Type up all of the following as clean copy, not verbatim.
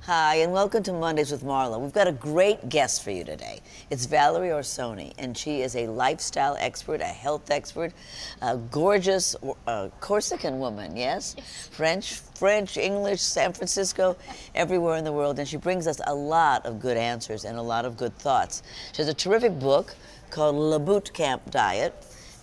Hi, and welcome to Mondays with Marlo. We've got a great guest for you today. It's Valerie Orsoni, and she is a lifestyle expert, a health expert, a gorgeous Corsican woman, yes? French, English, San Francisco, everywhere in the world, and she brings us a lot of good answers and a lot of good thoughts. She has a terrific book called Le Boot Camp Diet.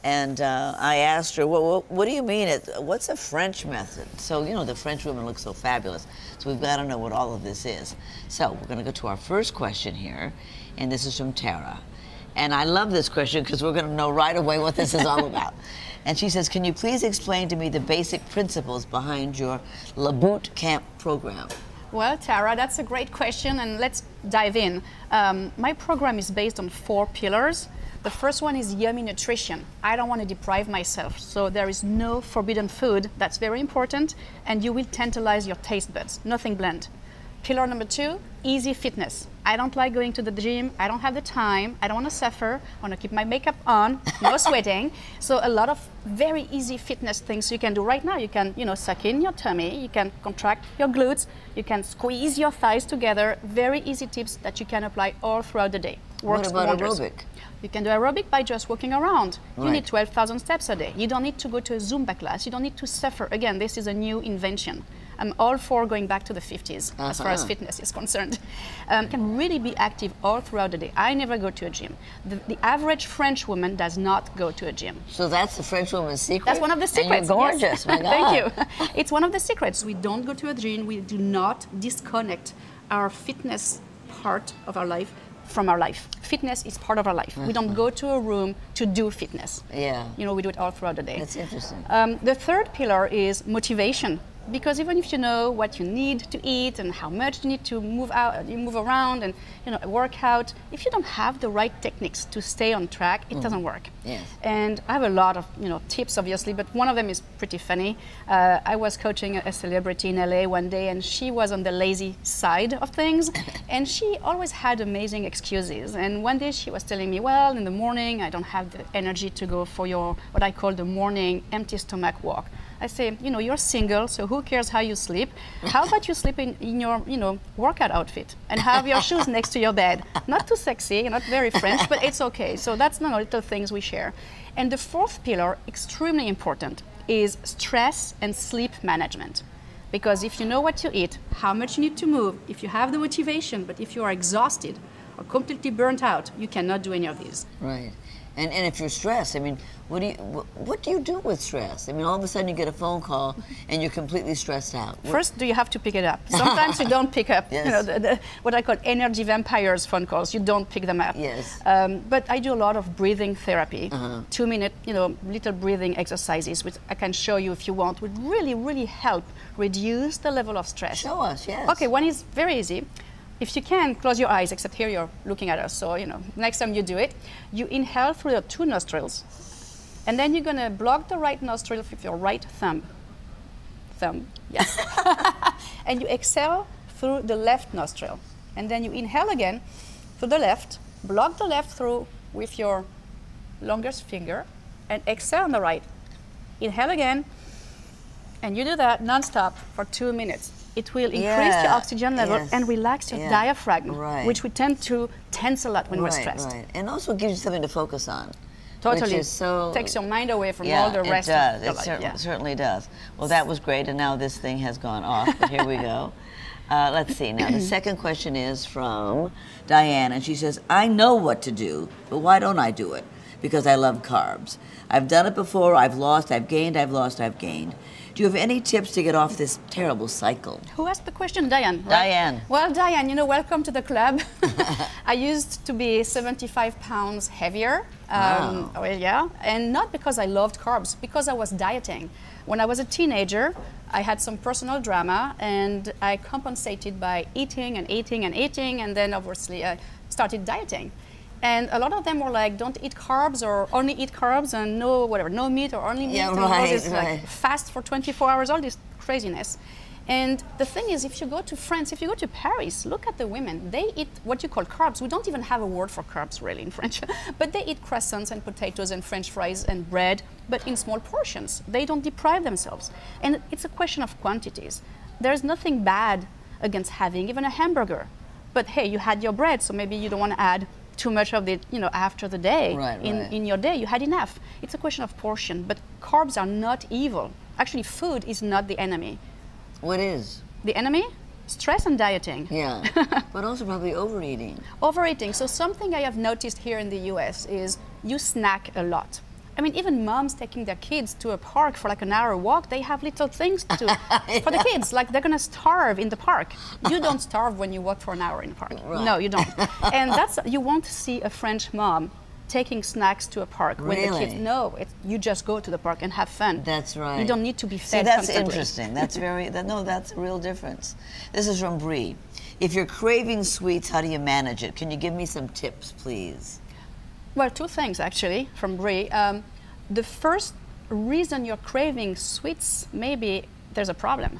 And I asked her, well, what do you mean? What's a French method? So, you know, the French women look so fabulous. So we've got to know what all of this is. So we're going to go to our first question here. And this is from Tara. And I love this question because we're going to know right away what this is all about. And she says, can you please explain to me the basic principles behind your Le Boot Camp program? Well, Tara, that's a great question, and let's dive in. My program is based on 4 pillars. The first one is yummy nutrition. I don't want to deprive myself, so there is no forbidden food. That's very important, and you will tantalize your taste buds. Nothing bland. Pillar number 2, easy fitness. I don't like going to the gym. I don't have the time. I don't want to suffer. I want to keep my makeup on, no sweating. So a lot of very easy fitness things you can do right now. You can, suck in your tummy. You can contract your glutes. You can squeeze your thighs together. Very easy tips that you can apply all throughout the day. Works what about wonders. Aerobic? You can do aerobic by just walking around. Right. You need 12,000 steps a day. You don't need to go to a Zumba class. You don't need to suffer. Again, this is a new invention. I'm all for going back to the 50s as far as fitness is concerned. Can really be active all throughout the day. I never go to a gym. The average French woman does not go to a gym. So that's the French woman's secret? That's one of the secrets. And you're gorgeous, yes. My God. Thank you. It's one of the secrets. We don't go to a gym. We do not disconnect our fitness part of our life from our life. Fitness is part of our life. We don't go to a room to do fitness. Yeah. We do it all throughout the day. That's interesting. The third pillar is motivation. Because even if you know what you need to eat and how much you need to move around and work out, if you don't have the right techniques to stay on track, it doesn't work. Yes. And I have a lot of tips, obviously, but one of them is pretty funny. I was coaching a celebrity in LA one day, and she was on the lazy side of things, and she always had amazing excuses. And one day she was telling me, well, in the morning I don't have the energy to go for what I call the morning empty stomach walk. I say, you're single, so who cares how you sleep? How about you sleep in your, workout outfit and have your shoes next to your bed? Not too sexy, not very French, but it's okay. So that's little things we share. And the fourth pillar, extremely important, is stress and sleep management. Because if you know what you eat, how much you need to move, if you have the motivation, but if you are exhausted or completely burnt out, you cannot do any of these. Right. And if you're stressed, I mean, what do you do with stress? I mean, all of a sudden you get a phone call and you're completely stressed out. First, do you have to pick it up? Sometimes you don't pick up, yes. What I call energy vampires phone calls. You don't pick them up. Yes. But I do a lot of breathing therapy, 2-minute, little breathing exercises, which I can show you if you want, would really, really help reduce the level of stress. Show us, yes. Okay, one is very easy. If you can, close your eyes, except here you're looking at us, so next time you do it, you inhale through your 2 nostrils, and then you're gonna block the right nostril with your right thumb. Yes. And you exhale through the left nostril, and then you inhale again through the left, block the left through with your longest finger, and exhale on the right. Inhale again, and you do that non-stop for 2 minutes. It will increase your oxygen level and relax your diaphragm, which we tend to tense a lot when we're stressed. Right, and also gives you something to focus on. Totally. Which is so, takes your mind away from all the rest of the life. It certainly does. Well, that was great, and now this thing has gone off, but here we go. Let's see now. The second question is from Diane, and she says, I know what to do, but why don't I do it? Because I love carbs. I've done it before, I've lost, I've gained, I've lost, I've gained. Do you have any tips to get off this terrible cycle? Who asked the question? Diane, right? Diane. Well, Diane, welcome to the club. I used to be 75 pounds heavier. Wow. Yeah, and not because I loved carbs, because I was dieting. When I was a teenager, I had some personal drama, and I compensated by eating and eating and eating, and then obviously I started dieting. And a lot of them were like, don't eat carbs, or only eat carbs, and no meat, or only meat. Yeah, and right, all this, right. like, fast for 24 hours, all this craziness. And the thing is, if you go to France, if you go to Paris, look at the women. They eat what you call carbs. We don't even have a word for carbs really in French. But they eat croissants and potatoes and French fries and bread, but in small portions. They don't deprive themselves. And it's a question of quantities. There's nothing bad against having even a hamburger. But hey, you had your bread, so maybe you don't want to add too much of it, after the day. In your day, you had enough. It's a question of portion, but carbs are not evil. Actually, food is not the enemy. What is? The enemy? Stress and dieting. Yeah, but also probably overeating. Overeating. So something I have noticed here in the US is you snack a lot. I mean, even moms taking their kids to a park for like an hour walk, they have little things to for the kids. Like they're gonna starve in the park. You don't starve when you walk for an hour in the park. Right. No, you don't. And you won't see a French mom taking snacks to a park with the kids. No, you just go to the park and have fun. That's right. You don't need to be fed. See, that's constantly. interesting. That's that's a real difference. This is from Bree. If you're craving sweets, how do you manage it? Can you give me some tips, please? Well, two things actually from Brie. The first reason you're craving sweets, maybe there's a problem.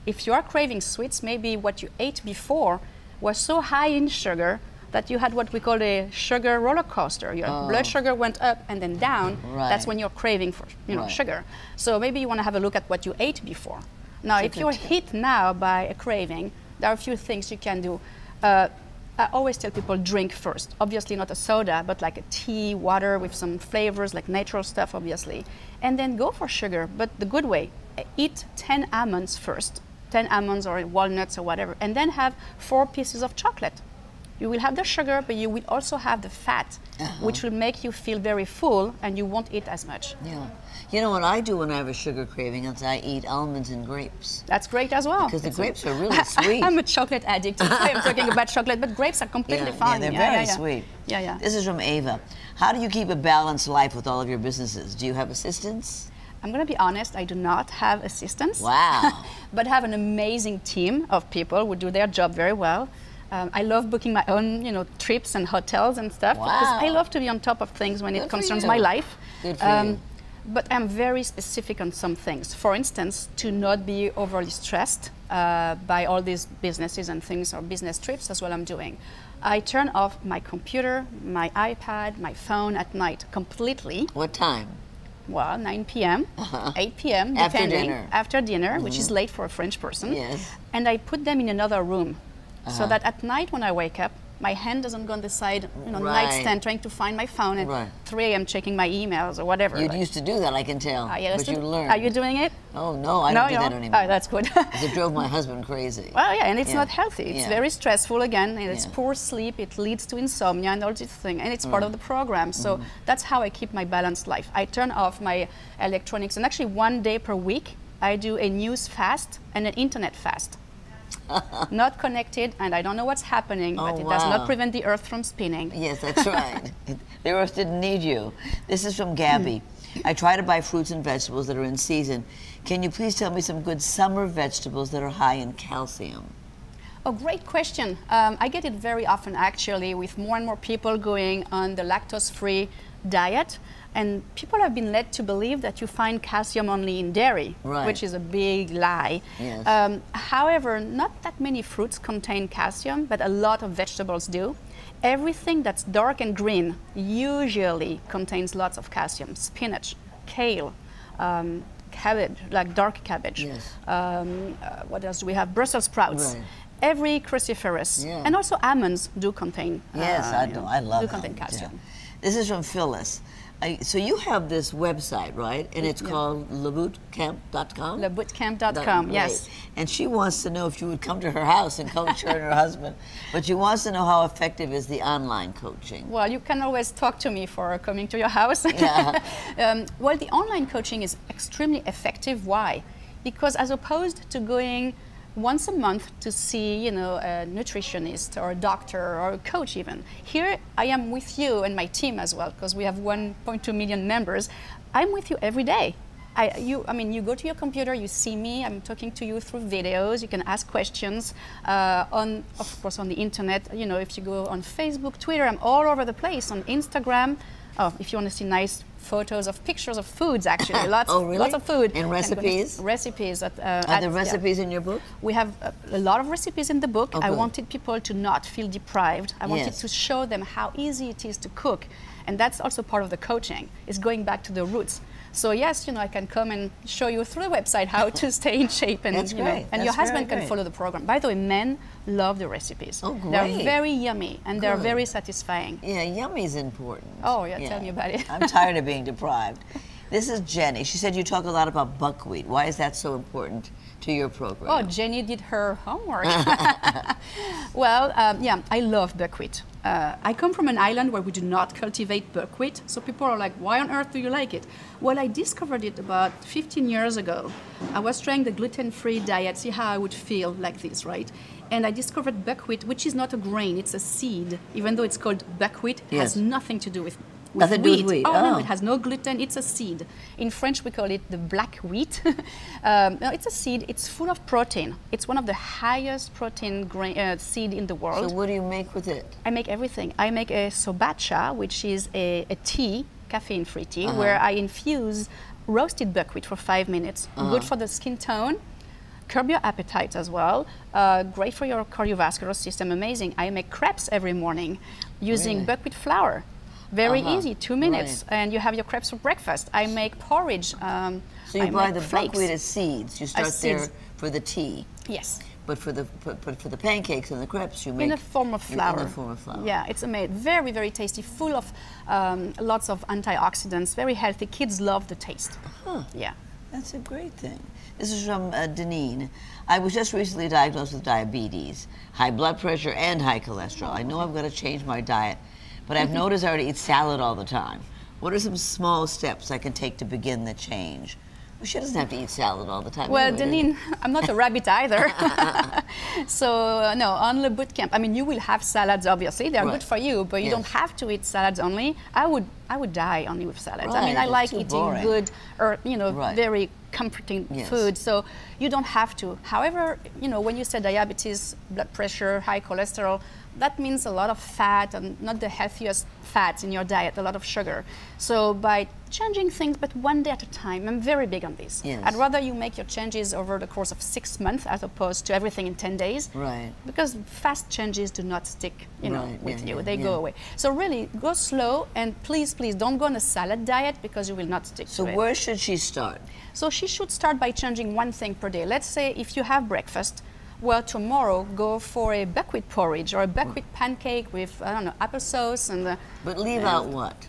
If you are craving sweets, maybe what you ate before was so high in sugar that you had what we call a sugar roller coaster. Your blood sugar went up and then down. Right. That's when you're craving for sugar. So maybe you want to have a look at what you ate before. Now, if you're hit now by a craving, there are a few things you can do. I always tell people drink first. Obviously not a soda, but like a tea, water with some flavors, like natural stuff, obviously. And then go for sugar, but the good way. Eat 10 almonds first, 10 almonds or walnuts or whatever, and then have 4 pieces of chocolate. You will have the sugar, but you will also have the fat, which will make you feel very full, and you won't eat as much. Yeah. You know what I do when I have a sugar craving is I eat almonds and grapes. That's great as well. Because the grapes are really sweet. I'm a chocolate addict. That's why I'm talking about chocolate, but grapes are completely fine. Yeah, they're very sweet. Yeah. This is from Ava. How do you keep a balanced life with all of your businesses? Do you have assistants? I'm going to be honest, I do not have assistants. Wow. But have an amazing team of people who do their job very well. I love booking my own, trips and hotels and stuff. Wow. Because I love to be on top of things when it concerns my life. Good for you. But I'm very specific on some things. For instance, to not be overly stressed by all these businesses and things or business trips as well I'm doing. I turn off my computer, my iPad, my phone at night completely. What time? Well, 9 p.m., 8 p.m., depending. After dinner, which is late for a French person. Yes. And I put them in another room so that at night when I wake up, my hand doesn't go on the side, nightstand trying to find my phone at 3 a.m. checking my emails or whatever. You used to do that, I can tell. But you learned. Are you doing it? Oh, no, I don't do that anymore. Oh, that's good. Because it drove my husband crazy. Well, yeah, and it's not healthy. It's very stressful again, and it's poor sleep. It leads to insomnia and all these things, and it's part of the program. So that's how I keep my balanced life. I turn off my electronics, and actually 1 day per week, I do a news fast and an internet fast. Not connected, and I don't know what's happening, but it does not prevent the earth from spinning. Yes, that's right. The earth didn't need you. This is from Gabby. I try to buy fruits and vegetables that are in season. Can you please tell me some good summer vegetables that are high in calcium? Oh, great question. I get it very often, actually, with more and more people going on the lactose-free diet. And people have been led to believe that you find calcium only in dairy, which is a big lie. Yes. However, not that many fruits contain calcium, but a lot of vegetables do. Everything that's dark and green usually contains lots of calcium. Spinach, kale, cabbage, like dark cabbage. Yes. What else do we have? Brussels sprouts. Right. Every cruciferous. And also almonds do contain I love do contain calcium. Yeah. This is from Phyllis. So you have this website, right? And it's called lebootcamp.com? Lebootcamp.com, yes. And she wants to know if you would come to her house and coach her and her husband. But she wants to know how effective is the online coaching. Well, you can always talk to me for coming to your house. Well, the online coaching is extremely effective. Why? Because as opposed to going once a month to see, a nutritionist or a doctor or a coach even. Here I am with you and my team as well, because we have 1.2 million members. I'm with you every day. You go to your computer, you see me, I'm talking to you through videos, you can ask questions of course on the internet, if you go on Facebook, Twitter, I'm all over the place, on Instagram. Oh, if you want to see nice photos of pictures of foods, actually. Lots, oh, really? Lots of food. And recipes? Recipes. Are there recipes in your book? We have a lot of recipes in the book. Oh, I wanted people to not feel deprived. I wanted Yes. to show them how easy it is to cook. And that's also part of the coaching, is going back to the roots. So yes, I can come and show you through the website how to stay in shape, and That's great. and That's your husband very can follow the program. By the way, men love the recipes. Oh, great. They're very yummy and they're Good. very satisfying. Yeah, yummy's important. Oh, yeah, tell me about it. I'm tired of being deprived. This is Jenny. She said you talk a lot about buckwheat. Why is that so important to your program? Oh, Jenny did her homework. Well, yeah, I love buckwheat. I come from an island where we do not cultivate buckwheat, so people are like, why on earth do you like it? Well, I discovered it about 15 years ago. I was trying the gluten-free diet, see how I would feel like this, right? And I discovered buckwheat, which is not a grain, it's a seed. Even though it's called buckwheat, it has nothing to do with Nothing to do with wheat. Oh, no, it has no gluten, it's a seed. In French, we call it the black wheat. No, it's a seed, it's full of protein. It's one of the highest protein seed in the world. So what do you make with it? I make everything. I make a sobacha, which is a tea, caffeine-free tea, where I infuse roasted buckwheat for 5 minutes. Good for the skin tone. Curb your appetite as well. Great for your cardiovascular system, amazing. I make crepes every morning using buckwheat flour. Very easy, 2 minutes, and you have your crepes for breakfast. I make porridge. So you buy the buckwheat as seeds. You start there seeds. for the tea. Yes. But for the pancakes and the crepes, you make in the form of flour. In the form of flour. Yeah, it's amazing. Very, very tasty. Full of lots of antioxidants. Very healthy. Kids love the taste. Yeah. That's a great thing. This is from Deneen. I was just recently diagnosed with diabetes, high blood pressure, and high cholesterol. I know I've got to change my diet, but I've noticed I already eat salad all the time. What are some small steps I can take to begin the change? Well, she doesn't have to eat salad all the time. Well, anyway, Deneen, I'm not a rabbit either. So, no, on the boot camp, I mean, you will have salads, obviously. They're good for you, but you don't have to eat salads only. I would die only with salads. I mean, I like eating good or, very comforting food. So you don't have to. However, when you say diabetes, blood pressure, high cholesterol, that means a lot of fat and not the healthiest fats in your diet, a lot of sugar. So by changing things, but one day at a time, I'm very big on this. Yes. I'd rather you make your changes over the course of 6 months as opposed to everything in 10 days. Right. Because fast changes do not stick, with you. They go yeah. away. So really, go slow, and please, please don't go on a salad diet because you will not stick to it. So where should she start? So she should start by changing one thing per day. Let's say if you have breakfast, well, tomorrow go for a buckwheat porridge or a buckwheat pancake with, I don't know, applesauce and... But leave out what?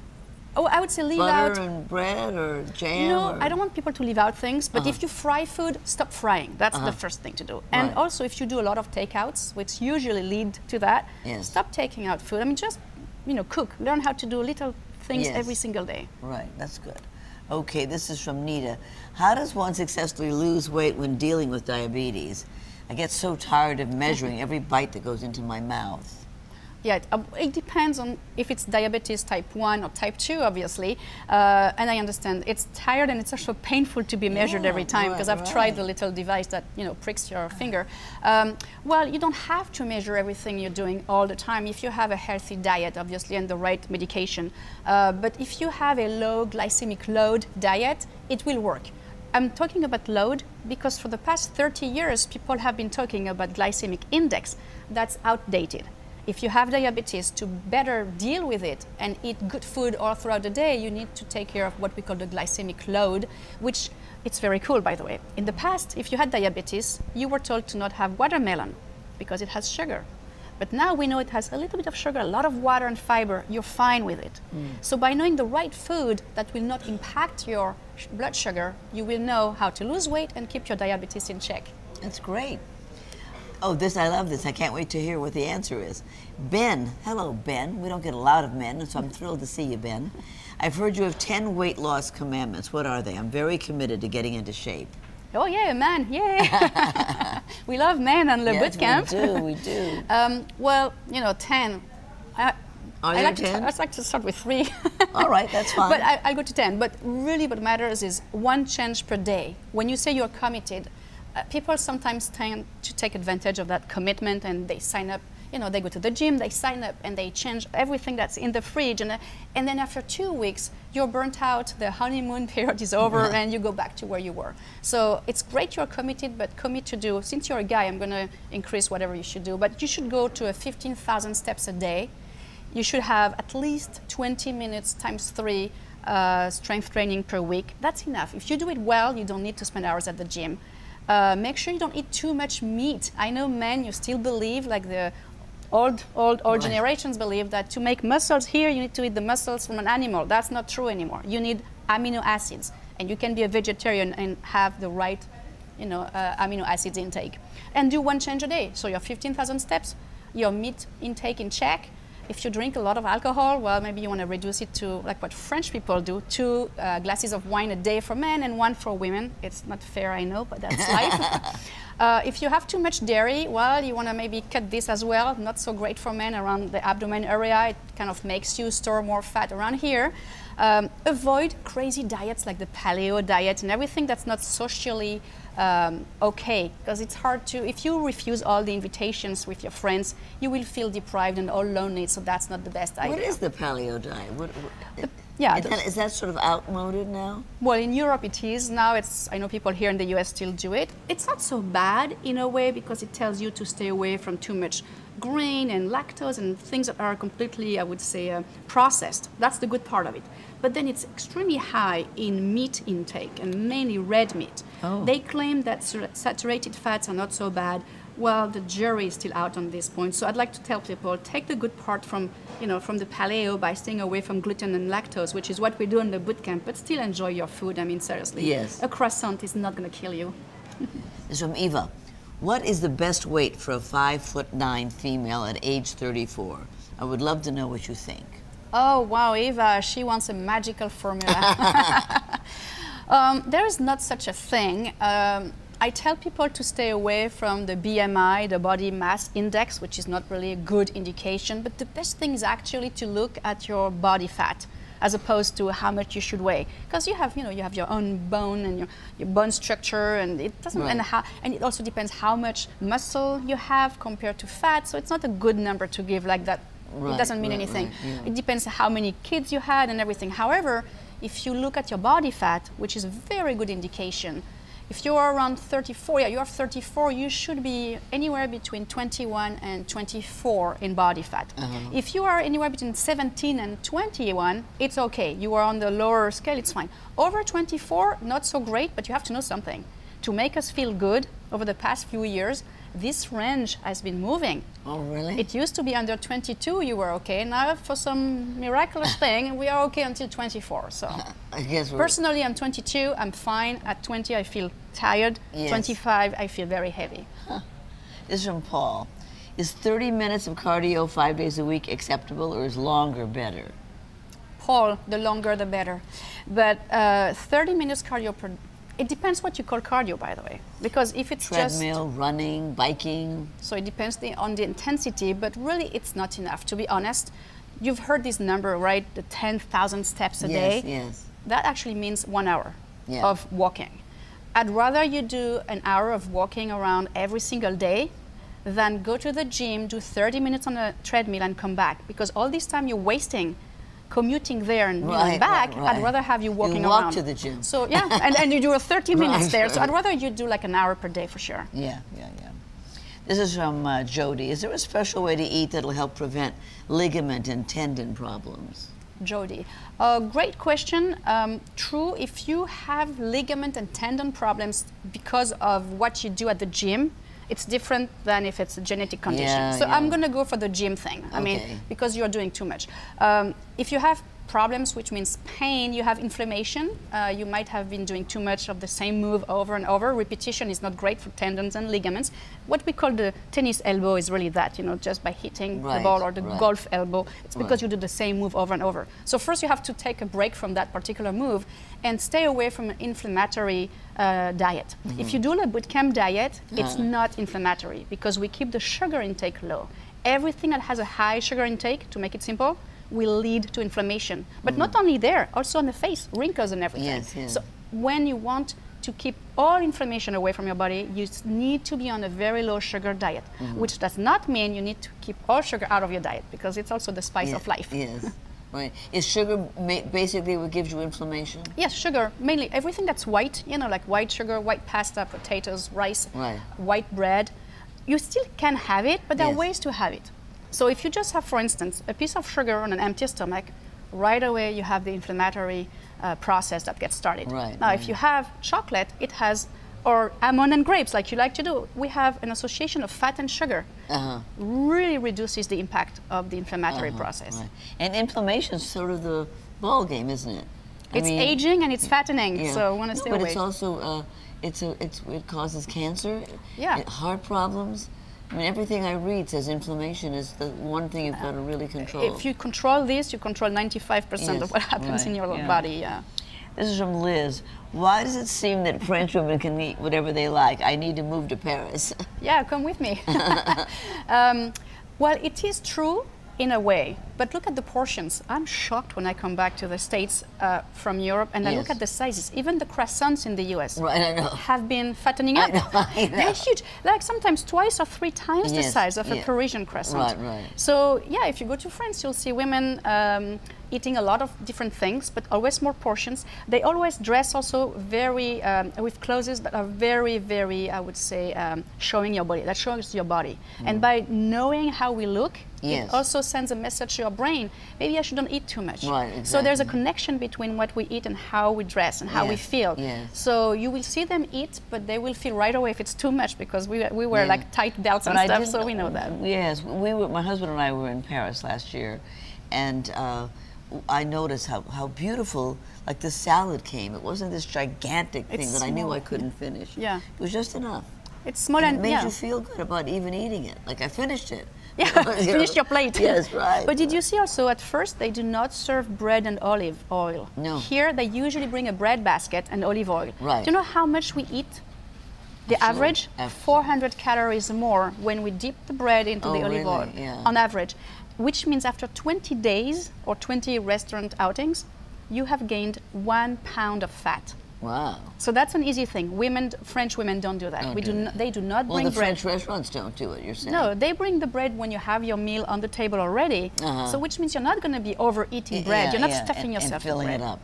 Oh, I would say leave out... Butter and bread or jam? No, I don't want people to leave out things, but if you fry food, stop frying. That's the first thing to do. And also, if you do a lot of takeouts, which usually lead to that, stop taking out food. I mean, just, cook. Learn how to do little things every single day. Right, that's good. Okay, this is from Nita. How does one successfully lose weight when dealing with diabetes? I get so tired of measuring every bite that goes into my mouth. Yeah, it depends on if it's diabetes type 1 or type 2, obviously. And I understand it's tired and it's also painful to be measured every time because I've tried the little device that, pricks your finger. Well, you don't have to measure everything you're doing all the time if you have a healthy diet, obviously, and the right medication. But if you have a low glycemic load diet, it will work. I'm talking about load because for the past 30 years, people have been talking about glycemic index. That's outdated. If you have diabetes, to better deal with it and eat good food all throughout the day, you need to take care of what we call the glycemic load, which it's very cool, by the way. In the past, if you had diabetes, you were told to not have watermelon because it has sugar. But now we know it has a little bit of sugar, a lot of water and fiber. You're fine with it. So by knowing the right food that will not impact your blood sugar, you will know how to lose weight and keep your diabetes in check. That's great. Oh, I love this. I can't wait to hear what the answer is. Ben, hello, Ben. We don't get a lot of men, so I'm thrilled to see you, Ben. I've heard you have 10 weight loss commandments. What are they? I'm very committed to getting into shape. Oh yeah, man, yeah. We love men on the boot camp. We do. Well, 10. Are there 10? I'd like to start with 3. All right, that's fine. But I'll go to 10. But really what matters is one change per day. When you say you're committed, people sometimes tend to take advantage of that commitment and they sign up you know, they go to the gym, they sign up, and they change everything that's in the fridge, and then after 2 weeks, you're burnt out, the honeymoon period is over, and you go back to where you were. So it's great you're committed, but commit to do, since you're a guy, I'm going to increase whatever you should do, but you should go to a 15,000 steps a day. You should have at least 20 minutes times 3 strength training per week. That's enough. If you do it well, you don't need to spend hours at the gym. Make sure you don't eat too much meat. I know men, you still believe, like the old generations believe, that to make muscles here, you need to eat the muscles from an animal. That's not true anymore. You need amino acids, and you can be a vegetarian and have the right, you know, amino acids intake. And do 1 change a day. So your 15,000 steps, your meat intake in check. If you drink a lot of alcohol, well, maybe you want to reduce it to like what French people do, 2 glasses of wine a day for men and 1 for women. It's not fair, I know, but that's life. If you have too much dairy, well, you want to maybe cut this as well. Not so great for men around the abdomen area. It kind of makes you store more fat around here. Avoid crazy diets like the paleo diet and everything that's not socially okay, because it's hard to, if you refuse all the invitations with your friends, you will feel deprived and all lonely, so that's not the best idea. What is the paleo diet? Is that sort of outmoded now? Well, in Europe it is. Now it's, I know people here in the US still do it. It's not so bad in a way because it tells you to stay away from too much grain and lactose and things that are completely, I would say, processed. That's the good part of it. But then it's extremely high in meat intake, and mainly red meat. Oh. They claim that saturated fats are not so bad. Well, the jury is still out on this point. So I'd like to tell people, take the good part from, you know, from the paleo by staying away from gluten and lactose, which is what we do in the boot camp, but still enjoy your food. I mean, seriously. Yes. A croissant is not going to kill you. This is from Eva. What is the best weight for a 5'9" female at age 34? I would love to know what you think. Oh, wow, Eva, she wants a magical formula. There is not such a thing. I tell people to stay away from the BMI, the body mass index, which is not really a good indication, but the best thing is actually to look at your body fat as opposed to how much you should weigh. Because you have, you know, you have your own bone and your bone structure, and it doesn't, and it also depends how much muscle you have compared to fat, so it's not a good number to give like that. It doesn't mean anything. Yeah. It depends how many kids you had and everything. However, if you look at your body fat, which is a very good indication, if you are around 34, you are 34, you should be anywhere between 21 and 24 in body fat. If you are anywhere between 17 and 21, it's okay. You are on the lower scale, it's fine. Over 24, not so great, but you have to know something. To make us feel good over the past few years, this range has been moving. Oh, really? It used to be under 22, you were okay. Now, for some miraculous thing, we are okay until 24. So, I guess personally, I'm 22, I'm fine. At 20, I feel tired. Yes. 25, I feel very heavy. This is from Paul. Is 30 minutes of cardio 5 days a week acceptable, or is longer better? Paul, the longer the better. But 30 minutes cardio per. It depends what you call cardio, by the way, because if it's treadmill, running, biking. So it depends on the intensity, but really it's not enough. To be honest, you've heard this number, right? The 10,000 steps a day. Yes. That actually means 1 hour of walking. I'd rather you do an hour of walking around every single day than go to the gym, do 30 minutes on a treadmill and come back, because all this time you're wasting commuting there and back. I'd rather have you walking around. You walk to the gym. So yeah, and you do a 30 minutes there. So I'd rather you do like an hour per day for sure. Yeah. This is from Jody. Is there a special way to eat that'll help prevent ligament and tendon problems? Jody, great question. True, if you have ligament and tendon problems because of what you do at the gym, it's different than if it's a genetic condition. I'm going to go for the gym thing. I mean, because you're doing too much. If you have problems, which means pain, you have inflammation, you might have been doing too much of the same move over and over. Repetition is not great for tendons and ligaments. What we call the tennis elbow is really that, you know, just by hitting the ball, or the golf elbow. It's because you do the same move over and over. So first you have to take a break from that particular move and stay away from an inflammatory diet. If you do a bootcamp diet, it's not inflammatory because we keep the sugar intake low. Everything that has a high sugar intake, to make it simple, will lead to inflammation. But not only there, also on the face, wrinkles and everything. So when you want to keep all inflammation away from your body, you need to be on a very low sugar diet, which does not mean you need to keep all sugar out of your diet, because it's also the spice of life. Yes. Right. Is sugar basically what gives you inflammation? Yes, sugar, mainly everything that's white, you know, like white sugar, white pasta, potatoes, rice, white bread. You still can have it, but there are ways to have it. So if you just have, for instance, a piece of sugar on an empty stomach, right away you have the inflammatory process that gets started. Now, if you have chocolate, it has, or almond and grapes, like you like to do, we have an association of fat and sugar. Really reduces the impact of the inflammatory process. And inflammation is sort of the ball game, isn't it? It's aging and it's fattening, so I want to stay away. But it's also, it causes cancer, heart problems. I mean, everything I read says inflammation is the one thing you've got to really control. If you control this, you control 95% of what happens in your body. This is from Liz. Why does it seem that French women can eat whatever they like? I need to move to Paris. Yeah, come with me. Well, it is true in a way, but look at the portions. I'm shocked when I come back to the States from Europe and I look at the sizes. Even the croissants in the US have been fattening up. I know. They're huge, like sometimes twice or 3 times the size of a Parisian croissant. So yeah, if you go to France, you'll see women eating a lot of different things, but always more portions. They always dress also very, with clothes that are very, very, I would say, showing your body. That shows your body. And by knowing how we look, it also sends a message to your brain, maybe I shouldn't eat too much. So there's a connection between what we eat and how we dress and how we feel. So you will see them eat, but they will feel right away if it's too much, because we wear like tight belts and stuff, so we know that. Yes, my husband and I were in Paris last year, and I noticed how beautiful, like the salad came. It wasn't this gigantic thing that I knew I couldn't finish. It was just enough. It's small and it made you feel good about even eating it. Like I finished it. Finish your plate. Yes, right. But did you see also at first they do not serve bread and olive oil? No. Here they usually bring a bread basket and olive oil. Do you know how much we eat? The average? 400 calories more when we dip the bread into the olive oil, on average. Which means after 20 days or 20 restaurant outings, you have gained 1 pound of fat. Wow. So that's an easy thing. French women don't do that. They do not bring bread. Well, the French restaurants don't do it, you're saying? No, they bring the bread when you have your meal on the table already. So which means you're not going to be overeating bread. You're not stuffing yourself and filling with it up.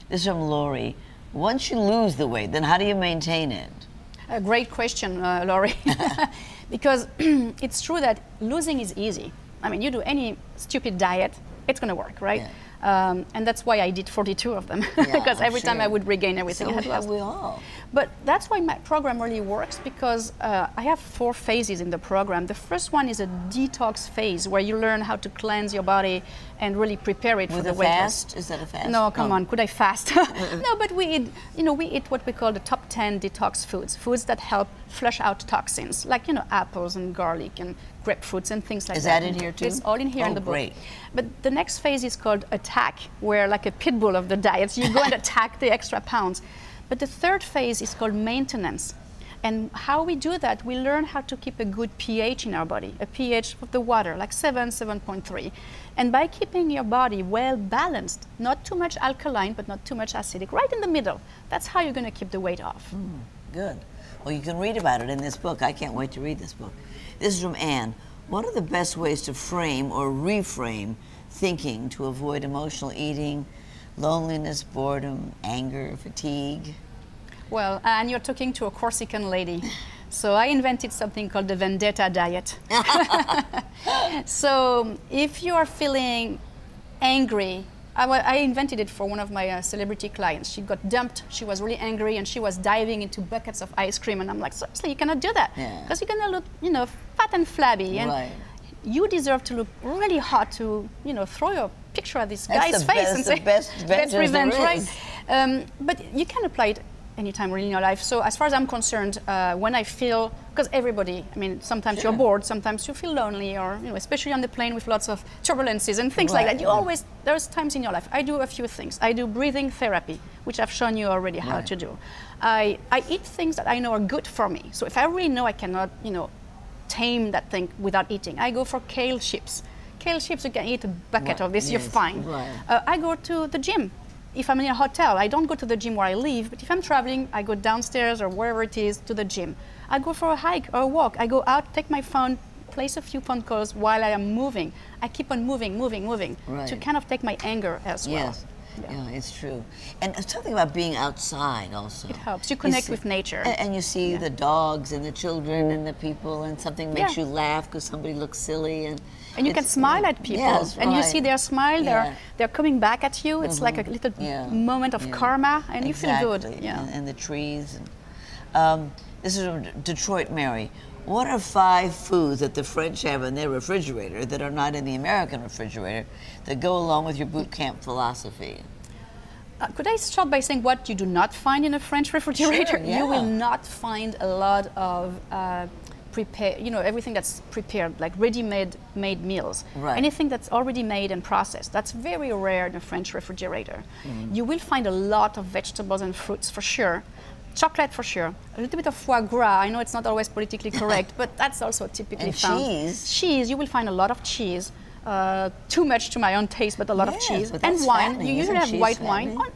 This is from Lori. Once you lose the weight, then how do you maintain it? A great question, Lori. Because it's true that losing is easy. I mean, you do any stupid diet, it's going to work, right? And that's why I did 42 of them, because every time I would regain everything I had lost. We all. But that's why my program really works, because I have 4 phases in the program. The first one is a detox phase, where you learn how to cleanse your body and really prepare it for the weight loss. Is that a fast? No, come on, could I fast? No, but we eat, we eat what we call the top 10 detox foods, foods that help flush out toxins, like, apples and garlic and grapefruits and things like that. Is that in here too? It's all in here in the book. Great. But the next phase is called attack, where like a pit bull of the diet, you go and attack the extra pounds. But the third phase is called maintenance. And how we do that, we learn how to keep a good pH in our body, a pH of the water, like 7, 7.3. And by keeping your body well balanced, not too much alkaline, but not too much acidic, right in the middle, that's how you're going to keep the weight off. Good. Well, you can read about it in this book. I can't wait to read this book. This is from Anne. What are the best ways to frame or reframe thinking to avoid emotional eating, loneliness, boredom, anger, fatigue? Well, and you're talking to a Corsican lady. So I invented something called the vendetta diet. So if you are feeling angry, I invented it for one of my celebrity clients. She got dumped, she was really angry, and she was diving into buckets of ice cream. And I'm like, seriously, you cannot do that. Because you're going to look, fat and flabby. And you deserve to look really hot to, throw your picture at this guy's face and say, that's revenge, right? But you can apply it anytime really in your life. So as far as I'm concerned, when I feel, because everybody, I mean, sometimes you're bored, sometimes you feel lonely, or especially on the plane with lots of turbulences and things like that. You always, there's times in your life. I do a few things. I do breathing therapy, which I've shown you already how to do. I eat things that I know are good for me. So if I really know I cannot, tame that thing without eating, I go for kale chips. Kale chips, you can eat a bucket of this, you're fine. I go to the gym. if I'm in a hotel, I don't go to the gym where I live, but if I'm traveling, I go downstairs or wherever it is to the gym. I go for a hike or a walk. I go out, take my phone, place a few phone calls while I am moving. I keep on moving Right. to kind of take my anger as well. Yes. Yeah, it's true. And something about being outside also. It helps. You connect with nature. And you see the dogs and the children and the people, and something makes you laugh because somebody looks silly. And you can smile at people. Yes, and you see their smile, Yeah. they're coming back at you. It's like a little moment of karma, and you feel good. Yeah. And the trees. This is from Detroit, Mary. What are 5 foods that the French have in their refrigerator that are not in the American refrigerator that go along with your boot camp philosophy? Could I start by saying what you do not find in a French refrigerator? Sure, yeah. You will not find a lot of everything that's prepared, like ready-made meals. Right. Anything that's already made and processed, that's very rare in a French refrigerator. You will find a lot of vegetables and fruits for sure. Chocolate for sure. A little bit of foie gras. I know it's not always politically correct, but that's also typically found. Cheese. Cheese, you will find a lot of cheese. Too much to my own taste, but a lot of cheese. But and that's wine. fattening. You usually Isn't have white cheese wine. fattening?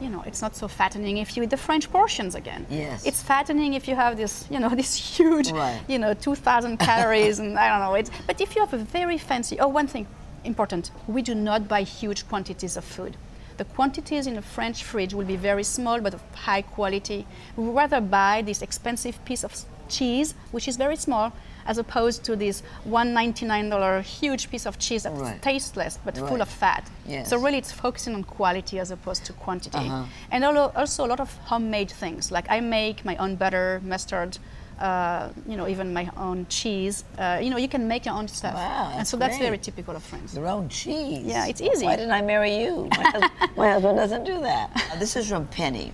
You know, it's not so fattening if you eat the French portions again. Yes. It's fattening if you have this, this huge, 2,000 calories, and I don't know. But if you have a very fancy, one thing important, we do not buy huge quantities of food. The quantities in a French fridge will be very small, but of high quality. We would rather buy this expensive piece of cheese, which is very small, as opposed to this $1.99 huge piece of cheese that's tasteless but full of fat. Yes. So really it's focusing on quality as opposed to quantity. And also a lot of homemade things, like I make my own butter, mustard, even my own cheese. You can make your own stuff. Wow, and so that's very typical of France. Your own cheese. Yeah, it's easy. Why didn't I marry you? My husband doesn't do that. This is from Penny.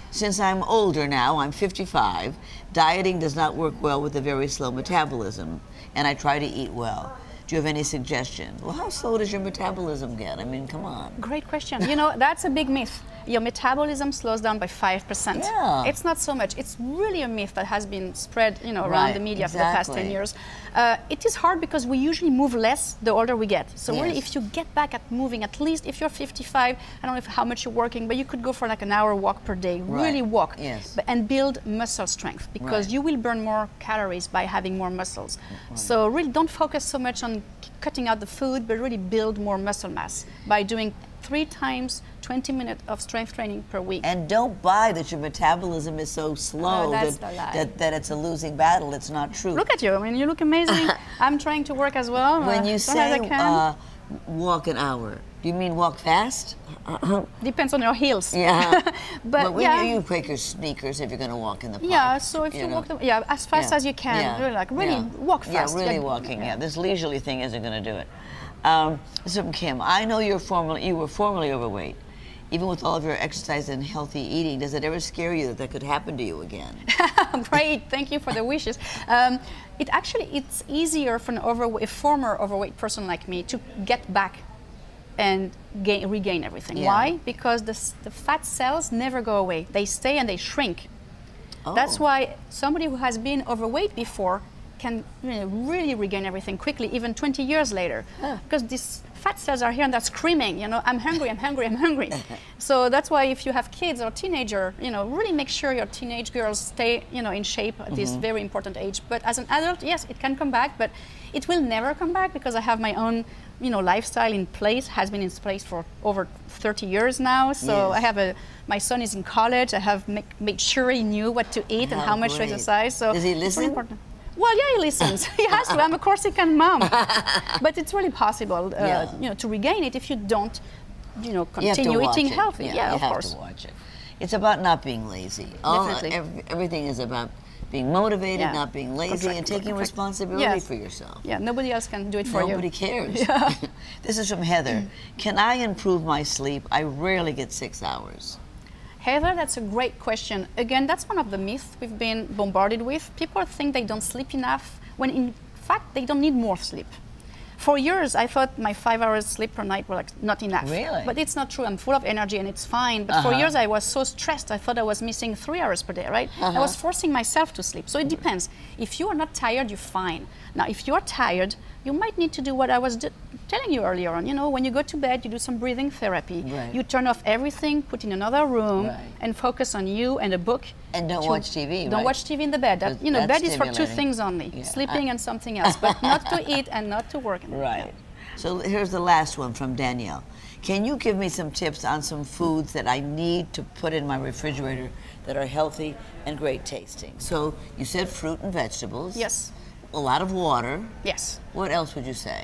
Since I'm older now, I'm 55, dieting does not work well with a very slow metabolism, and I try to eat well. Do you have any suggestion? Well, how slow does your metabolism get? I mean, come on. Great question. That's a big myth. Your metabolism slows down by 5%. Yeah. It's not so much. It's really a myth that has been spread, around the media for the past 10 years. It is hard because we usually move less the older we get. So really, if you get back at moving, at least if you're 55, I don't know how much you're working, but you could go for like an hour walk per day. Really walk. Yes. And build muscle strength, because you will burn more calories by having more muscles. So really don't focus so much on cutting out the food, but really build more muscle mass by doing 3 times 20 minutes of strength training per week. And don't buy that your metabolism is so slow that it's a losing battle. It's not true. Look at you. I mean, you look amazing. I'm trying to work as well. When you say walk an hour, do you mean walk fast? Depends on your heels. Yeah. but you break your sneakers if you're going to walk in the park. Yeah, so if you walk as fast as you can, really walk fast. Yeah, really walking. Yeah, this leisurely thing isn't going to do it. This is from Kim. I know you were formerly overweight. Even with all of your exercise and healthy eating, does it ever scare you that could happen to you again? Great, thank you for the wishes. It's easier for a former overweight person like me to get back and regain everything. Yeah. Why? Because the fat cells never go away. They stay and they shrink. Oh. That's why somebody who has been overweight before can really regain everything quickly, even 20 years later. Because these fat cells are here and they're screaming, I'm hungry, I'm hungry, I'm hungry. So that's why if you have kids or teenager, really make sure your teenage girls stay, in shape at this very important age. But as an adult, yes, it can come back, but it will never come back because I have my own, lifestyle in place, has been in place for over 30 years now. So I have my son is in college. I have made sure he knew what to eat and how much to exercise. So does he listen? It's really important. Well, yeah, he listens. He has to. I'm a Corsican mom. But it's really possible, to regain it if you don't, continue eating healthy. Yeah, of course. You have to watch it. It's about not being lazy. Everything is about being motivated, not being lazy, and taking responsibility for yourself. Yeah, nobody else can do it for you. Nobody cares. This is from Heather. Can I improve my sleep? I rarely get 6 hours. Heather, that's a great question. Again, that's one of the myths we've been bombarded with. People think they don't sleep enough, when in fact they don't need more sleep. For years, I thought my 5 hours sleep per night were not enough. Really? But it's not true. I'm full of energy and it's fine. But for years, I was so stressed, I thought I was missing 3 hours per day, right? I was forcing myself to sleep. So it depends. If you are not tired, you're fine. Now, if you're tired, you might need to do what I was telling you earlier on, you know, when you go to bed, you do some breathing therapy. Right. You turn off everything, put in another room, Right. and focus on you and a book. And don't watch TV, Don't right? watch TV in the bed. That, you know, That's bed is for two stimulating. things only, Yeah. sleeping and something else, but not to eat and not to work. Right. So here's the last one from Danielle. Can you give me some tips on some foods that I need to put in my refrigerator that are healthy and great tasting? So you said fruit and vegetables. Yes. A lot of water. Yes. What else would you say?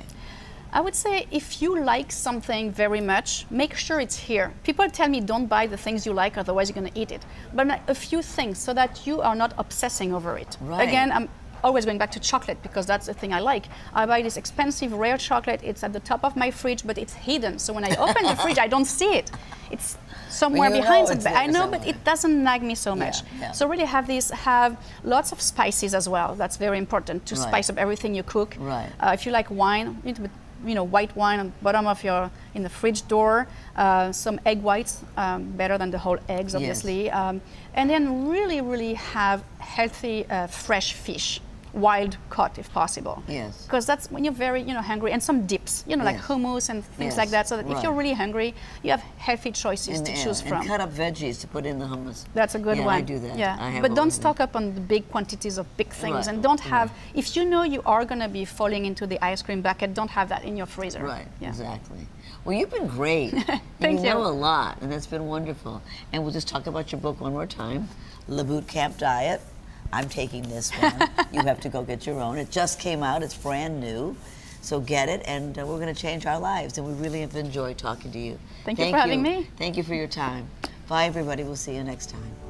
I would say if you like something very much, make sure it's here. People tell me don't buy the things you like, otherwise you're going to eat it. But a few things so that you are not obsessing over it. Right. Again, I'm always going back to chocolate because that's the thing I like. I buy this expensive, rare chocolate. It's at the top of my fridge, but it's hidden. So when I open the fridge, I don't see it. It's somewhere But you behind. know it's there I know, somewhere. but it doesn't nag me so much. Yeah. So really have lots of spices as well. That's very important to Right. spice up everything you cook. Right. If you like wine, you know, white wine on the bottom of in the fridge door, some egg whites, better than the whole eggs, obviously. Yes. And then really have healthy, fresh fish, wild caught if possible. Yes. Because that's when you're very, you know, hungry, and some dips, you know, like Yes. hummus and things Yes. like that. So that if Right. you're really hungry, you have healthy choices to choose from. And cut up veggies to put in the hummus. That's a good Yeah, one. I do that. Yeah, I have but don't always stock up on the big quantities of big things, Right. and don't have. Right. If you know you are going to be falling into the ice cream bucket, don't have that in your freezer. Right, Yeah. exactly. Well, you've been great. Thank You know you. a lot, and that's been wonderful. And we'll just talk about your book one more time, Le Boot Camp Diet. I'm taking this one. You have to go get your own. It just came out. It's brand new. So get it, and we're going to change our lives. And we really have enjoyed talking to you. Thank you for having me. Thank you for your time. Bye, everybody. We'll see you next time.